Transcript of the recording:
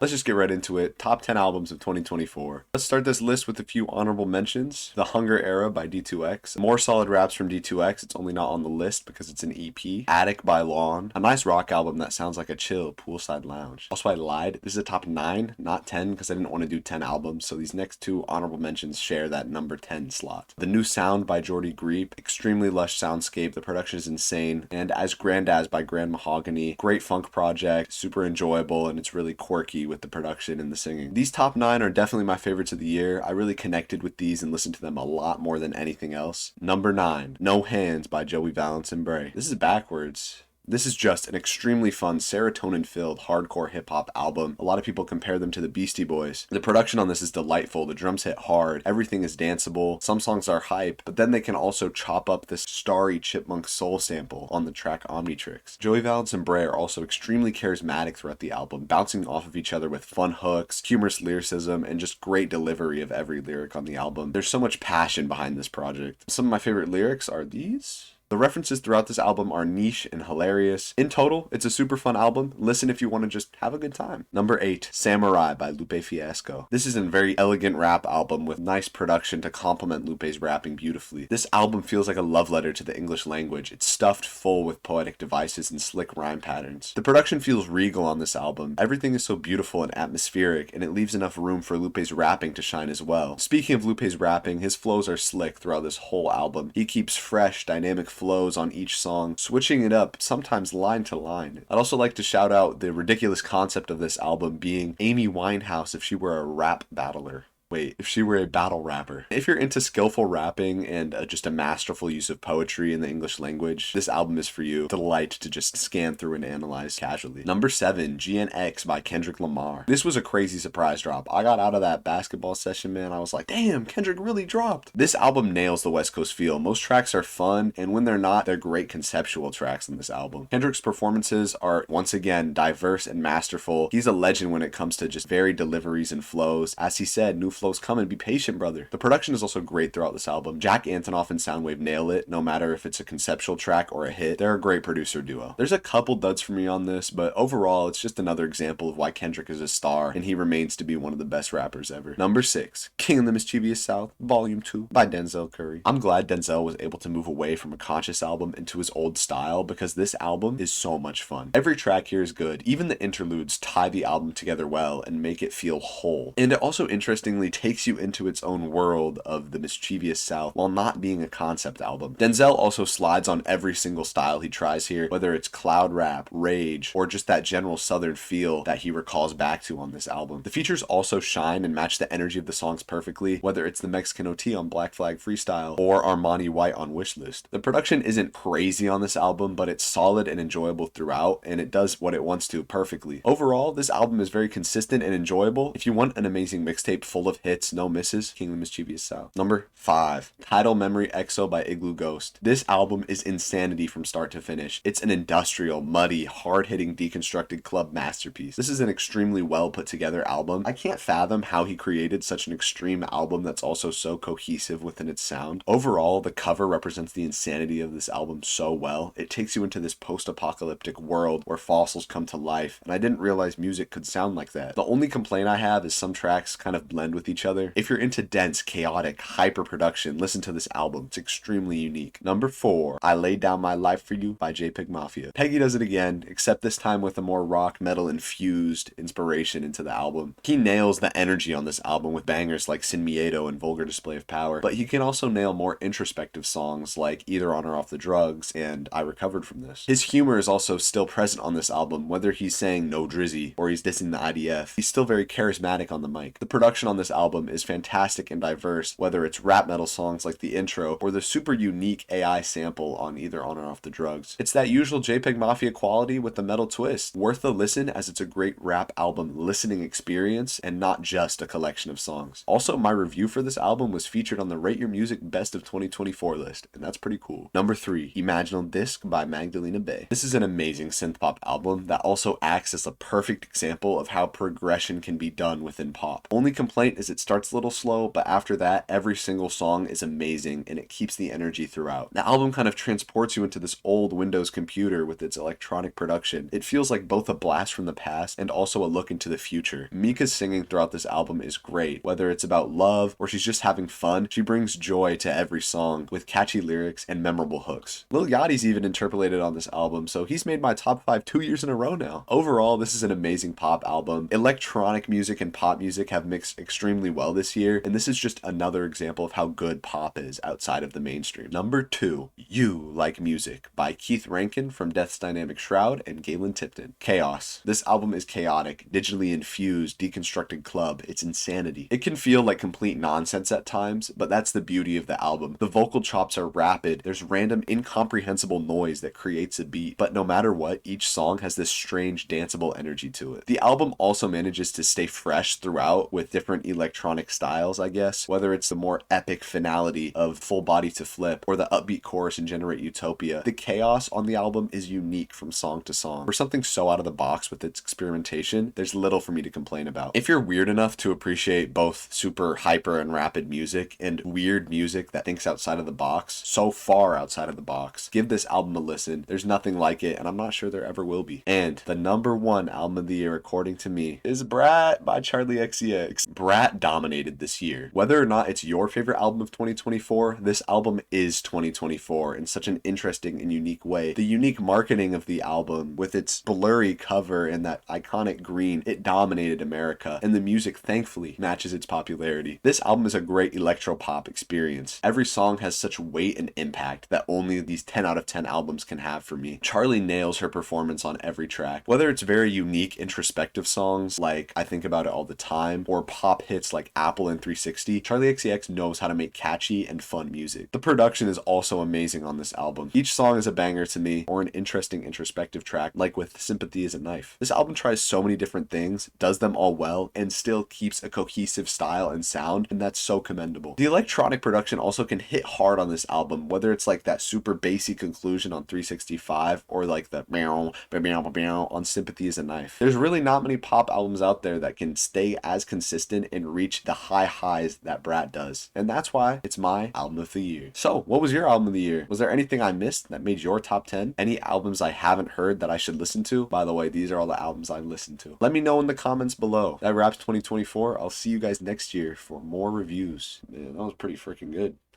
Let's just get right into it. Top 10 albums of 2024. Let's start this list with a few honorable mentions. The Hunger Era by D2X. More solid raps from D2X. It's only not on the list because it's an EP. Attic by Lawne. A nice rock album that sounds like a chill poolside lounge. Also, I lied. This is a top 9, not 10, because I didn't want to do 10 albums. So these next two honorable mentions share that number 10 slot. The New Sound by Geordie Greep. Extremely lush soundscape. The production is insane. And As Grande by Grande Mahogaby. Great funk project. Super enjoyable, and it's really quirky with the production and the singing. These top 9 are definitely my favorites of the year. I really connected with these and listened to them a lot more than anything else. Number 9, No Hands by Joey Valence and Brae. This is backwards. This is just an extremely fun, serotonin-filled, hardcore hip-hop album. A lot of people compare them to the Beastie Boys. The production on this is delightful. The drums hit hard. Everything is danceable. Some songs are hype, but then they can also chop up this starry chipmunk soul sample on the track Omnitrix. Joey Valence and Brae are also extremely charismatic throughout the album, bouncing off of each other with fun hooks, humorous lyricism, and just great delivery of every lyric on the album. There's so much passion behind this project. Some of my favorite lyrics are these. The references throughout this album are niche and hilarious. In total, it's a super fun album. Listen if you want to just have a good time. Number 8, Samurai by Lupe Fiasco. This is a very elegant rap album with nice production to complement Lupe's rapping beautifully. This album feels like a love letter to the English language. It's stuffed full with poetic devices and slick rhyme patterns. The production feels regal on this album. Everything is so beautiful and atmospheric, and it leaves enough room for Lupe's rapping to shine as well. Speaking of Lupe's rapping, his flows are slick throughout this whole album. He keeps fresh, dynamic flows on each song, switching it up sometimes line to line. I'd also like to shout out the ridiculous concept of this album being Amy Winehouse if she were a rap battler. Wait, if she were a battle rapper. If you're into skillful rapping and just a masterful use of poetry in the English language, this album is for you. Delight to just scan through and analyze casually. Number 7, GNX by Kendrick Lamar. This was a crazy surprise drop. I got out of that basketball session, man. I was like, damn, Kendrick really dropped. This album nails the West Coast feel. Most tracks are fun, and when they're not, they're great conceptual tracks on this album. Kendrick's performances are, once again, diverse and masterful. He's a legend when it comes to just varied deliveries and flows. As he said, new flows come and be patient, brother. The production is also great throughout this album. Jack Antonoff and Soundwave nail it, no matter if it's a conceptual track or a hit. They're a great producer duo. There's a couple duds for me on this, but overall, it's just another example of why Kendrick is a star, and he remains to be one of the best rappers ever. Number 6, King of the Mischevious South, Volume 2 by Denzel Curry. I'm glad Denzel was able to move away from a conscious album into his old style, because this album is so much fun. Every track here is good. Even the interludes tie the album together well and make it feel whole. And it also interestingly takes you into its own world of the Mischievous South while not being a concept album. Denzel also slides on every single style he tries here, whether it's cloud rap, rage, or just that general southern feel that he recalls back to on this album. The features also shine and match the energy of the songs perfectly, whether it's the Mexican OT on Black Flag Freestyle or Armani White on Wishlist. The production isn't crazy on this album, but it's solid and enjoyable throughout, and it does what it wants to perfectly. Overall, this album is very consistent and enjoyable. If you want an amazing mixtape full of hits, no misses, King of the Mischevious South. Number 5, Tidal Memory EXO by Igloo Ghost. This album is insanity from start to finish. It's an industrial, muddy, hard-hitting, deconstructed club masterpiece. This is an extremely well put together album. I can't fathom how he created such an extreme album that's also so cohesive within its sound. Overall, the cover represents the insanity of this album so well. It takes you into this post-apocalyptic world where fossils come to life, and I didn't realize music could sound like that. The only complaint I have is some tracks kind of blend with each other. If you're into dense, chaotic, hyper production, listen to this album. It's extremely unique. Number 4, I Laid Down My Life For You by JPEGMAFIA. Peggy does it again, except this time with a more rock metal infused inspiration into the album. He nails the energy on this album with bangers like Sin Miedo and Vulgar Display of Power, but he can also nail more introspective songs like Either On or Off the Drugs and I Recovered From This. His humor is also still present on this album, whether he's saying no drizzy or he's dissing the IDF. He's still very charismatic on the mic. The production on this album is fantastic and diverse, whether it's rap metal songs like the intro or the super unique AI sample on Either On or Off the Drugs. It's that usual JPEGMAFIA quality with the metal twist. Worth the listen, as it's a great rap album listening experience and not just a collection of songs. Also, my review for this album was featured on the Rate Your Music Best of 2024 list, and that's pretty cool. Number 3, Imaginal Disc by Magdalena. This is an amazing synth-pop album that also acts as a perfect example of how progression can be done within pop. Only complaint is it starts a little slow, but after that, every single song is amazing and it keeps the energy throughout. The album kind of transports you into this old Windows computer with its electronic production. It feels like both a blast from the past and also a look into the future. Mika's singing throughout this album is great. Whether it's about love or she's just having fun, she brings joy to every song with catchy lyrics and memorable hooks. Lil Yachty's even interpolated on this album, so he's made my top 5 2 years in a row now. Overall, this is an amazing pop album. Electronic music and pop music have mixed extremely well this year, and this is just another example of how good pop is outside of the mainstream. Number 2, You Like Music by Keith Rankin from Death's Dynamic Shroud and Galen Tipton. Chaos. This album is chaotic, digitally infused, deconstructed club. It's insanity. It can feel like complete nonsense at times, but that's the beauty of the album. The vocal chops are rapid, there's random incomprehensible noise that creates a beat, but no matter what, each song has this strange danceable energy to it. The album also manages to stay fresh throughout with different electronic styles, I guess, whether it's the more epic finality of Full Body to Flip or the upbeat chorus in Generate Utopia. The chaos on the album is unique from song to song. For something so out of the box with its experimentation, there's little for me to complain about. If you're weird enough to appreciate both super hyper and rapid music and weird music that thinks outside of the box, so far outside of the box, give this album a listen. There's nothing like it, and I'm not sure there ever will be. And the number 1 album of the year, according to me, is Brat by Charli XCX. Brat dominated this year. Whether or not it's your favorite album of 2024, this album is 2024 in such an interesting and unique way. The unique marketing of the album with its blurry cover and that iconic green, it dominated America, and the music thankfully matches its popularity. This album is a great electro-pop experience. Every song has such weight and impact that only these 10 out of 10 albums can have for me. Charli nails her performance on every track. Whether it's very unique introspective songs like I Think About It All the Time or pop hits like Apple and 360, Charli XCX knows how to make catchy and fun music. The production is also amazing on this album. Each song is a banger to me, or an interesting introspective track like with Sympathy is a Knife. This album tries so many different things, does them all well, and still keeps a cohesive style and sound, and that's so commendable. The electronic production also can hit hard on this album, whether it's like that super bassy conclusion on 365 or like the meow, meow, meow on Sympathy is a Knife. There's really not many pop albums out there that can stay as consistent and reach the high highs that Brat does, and that's why it's my album of the year. So, what was your album of the year? Was there anything I missed that made your top 10? Any albums I haven't heard that I should listen to? By the way, these are all the albums I've listened to. Let me know in the comments below. That wraps 2024. I'll see you guys next year for more reviews. Man, that was pretty freaking good.